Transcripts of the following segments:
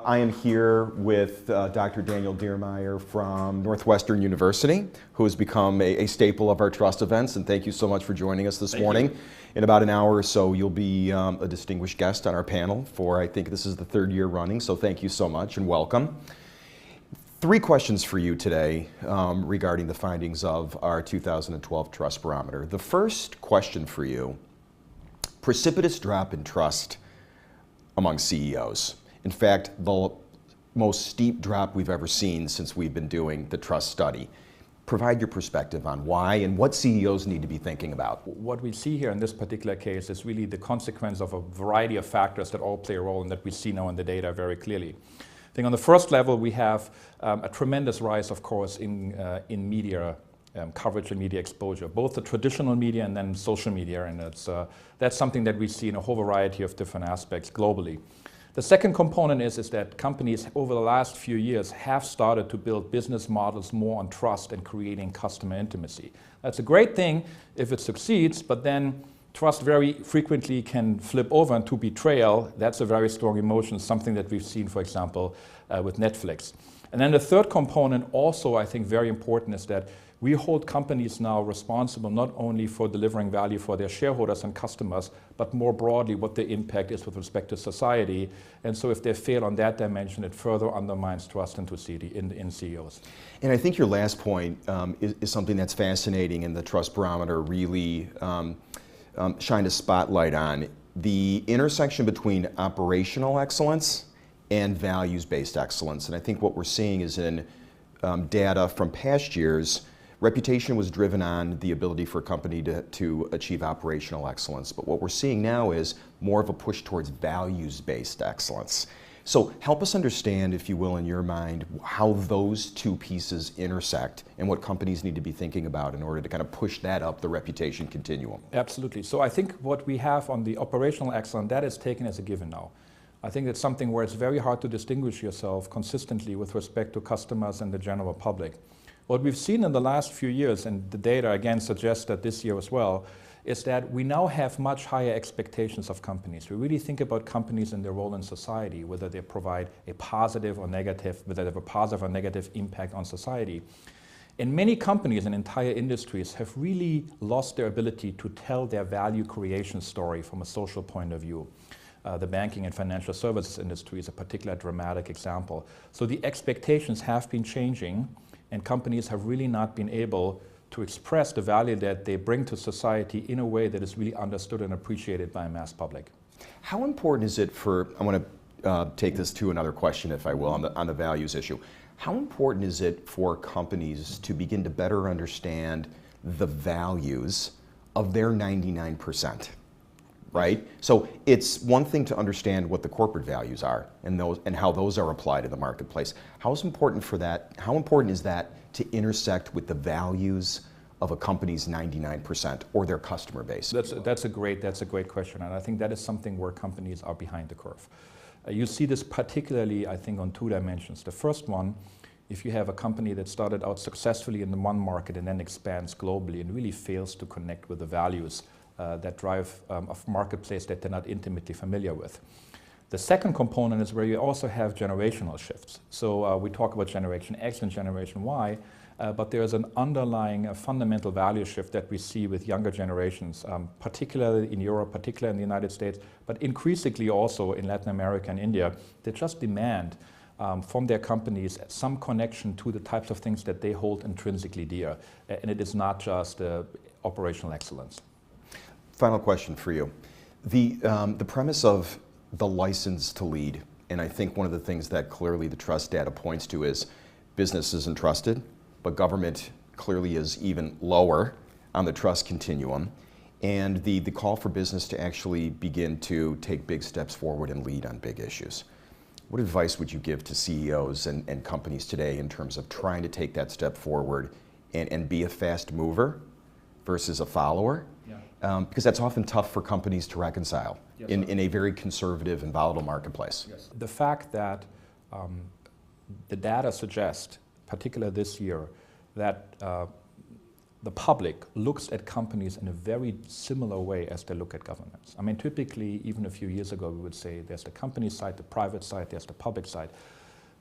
I am here with Dr. Dan Diermeier from Northwestern University, who has become a staple of our trust events, and thank you so much for joining us this morning. In about an hour or so, you'll be a distinguished guest on our panel for, I think this is the third year running, so thank you so much and welcome. 3 questions for you today regarding the findings of our 2012 Trust Barometer. The first question for you, precipitous drop in trust among CEOs. In fact, the most steep drop we've ever seen since we've been doing the trust study. Provide your perspective on why and what CEOs need to be thinking about. What we see here in this particular case is really the consequence of a variety of factors that all play a role and that we see now in the data very clearly. I think on the first level we have a tremendous rise, of course, in media coverage and media exposure, both the traditional media and then social media, and that's something that we see in a whole variety of different aspects globally. The second component is that companies over the last few years have started to build business models more on trust and creating customer intimacy. That's a great thing if it succeeds, but then trust very frequently can flip over into betrayal. That's a very strong emotion, something that we've seen, for example, with Netflix. And then the third component, also I think very important, is that we hold companies now responsible not only for delivering value for their shareholders and customers, but more broadly what the impact is with respect to society. And so if they fail on that dimension, it further undermines trust in CEOs. And I think your last point is something that's fascinating, and the Trust Barometer really shined a spotlight on. The intersection between operational excellence and values-based excellence. And I think what we're seeing is in data from past years, reputation was driven on the ability for a company to achieve operational excellence. But what we're seeing now is more of a push towards values-based excellence. So help us understand, if you will, in your mind, how those two pieces intersect and what companies need to be thinking about in order to kind of push that up the reputation continuum. Absolutely. So I think what we have on the operational excellence, that is taken as a given now. I think it's something where it's very hard to distinguish yourself consistently with respect to customers and the general public. What we've seen in the last few years, and the data again suggests that this year as well, is that we now have much higher expectations of companies. We really think about companies and their role in society, whether they provide a positive or negative, whether they have a positive or negative impact on society. And many companies and entire industries have really lost their ability to tell their value creation story from a social point of view. The banking and financial services industry is a particular dramatic example. So the expectations have been changing, and companies have really not been able to express the value that they bring to society in a way that is really understood and appreciated by a mass public. How important is it for, I want to take this to another question, if I will, on the values issue. How important is it for companies to begin to better understand the values of their 99%? Right? So it's one thing to understand what the corporate values are and how those are applied in the marketplace. How important is that to intersect with the values of a company's 99% or their customer base? That's a great question, and I think that is something where companies are behind the curve. You see this particularly, I think, on 2 dimensions. The first one, if you have a company that started out successfully in the one market and then expands globally and really fails to connect with the values that drive a marketplace that they're not intimately familiar with. The second component is where you also have generational shifts. So we talk about Generation X and Generation Y, but there's an underlying fundamental value shift that we see with younger generations, particularly in Europe, particularly in the United States, but increasingly also in Latin America and India, that just demand from their companies some connection to the types of things that they hold intrinsically dear. And it is not just operational excellence. Final question for you. The premise of the license to lead, and I think one of the things that clearly the trust data points to is business isn't trusted, but government clearly is even lower on the trust continuum, and the call for business to actually begin to take big steps forward and lead on big issues. What advice would you give to CEOs and companies today in terms of trying to take that step forward and be a fast mover versus a follower? Because that's often tough for companies to reconcile in a very conservative and volatile marketplace. Yes. The fact that the data suggest, particularly this year, that the public looks at companies in a very similar way as they look at governments. I mean, typically, even a few years ago, we would say there's the company side, the private side, there's the public side.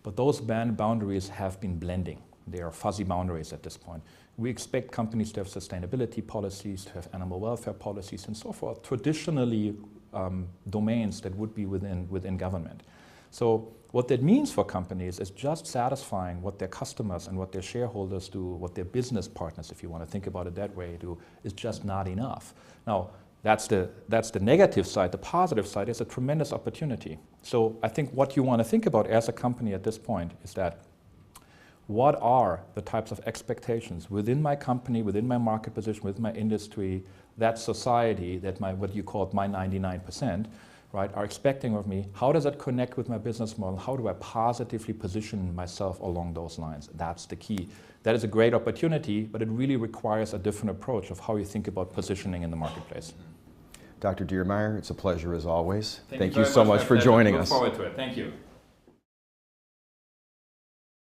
But those boundaries have been blending. They are fuzzy boundaries at this point. We expect companies to have sustainability policies, to have animal welfare policies, and so forth, traditionally domains that would be within government. So what that means for companies is just satisfying what their customers and what their shareholders do, what their business partners, if you want to think about it that way, do, is just not enough. Now, that's the negative side. The positive side is a tremendous opportunity. So I think what you want to think about as a company at this point is that what are the types of expectations within my company, within my market position, within my industry, that society, that what you call my 99%, right, are expecting of me? How does that connect with my business model? How do I positively position myself along those lines? That's the key. That is a great opportunity, but it really requires a different approach of how you think about positioning in the marketplace. Dr. Diermeier, it's a pleasure as always. Thank you very so much for joining Look us. forward to it. Thank you.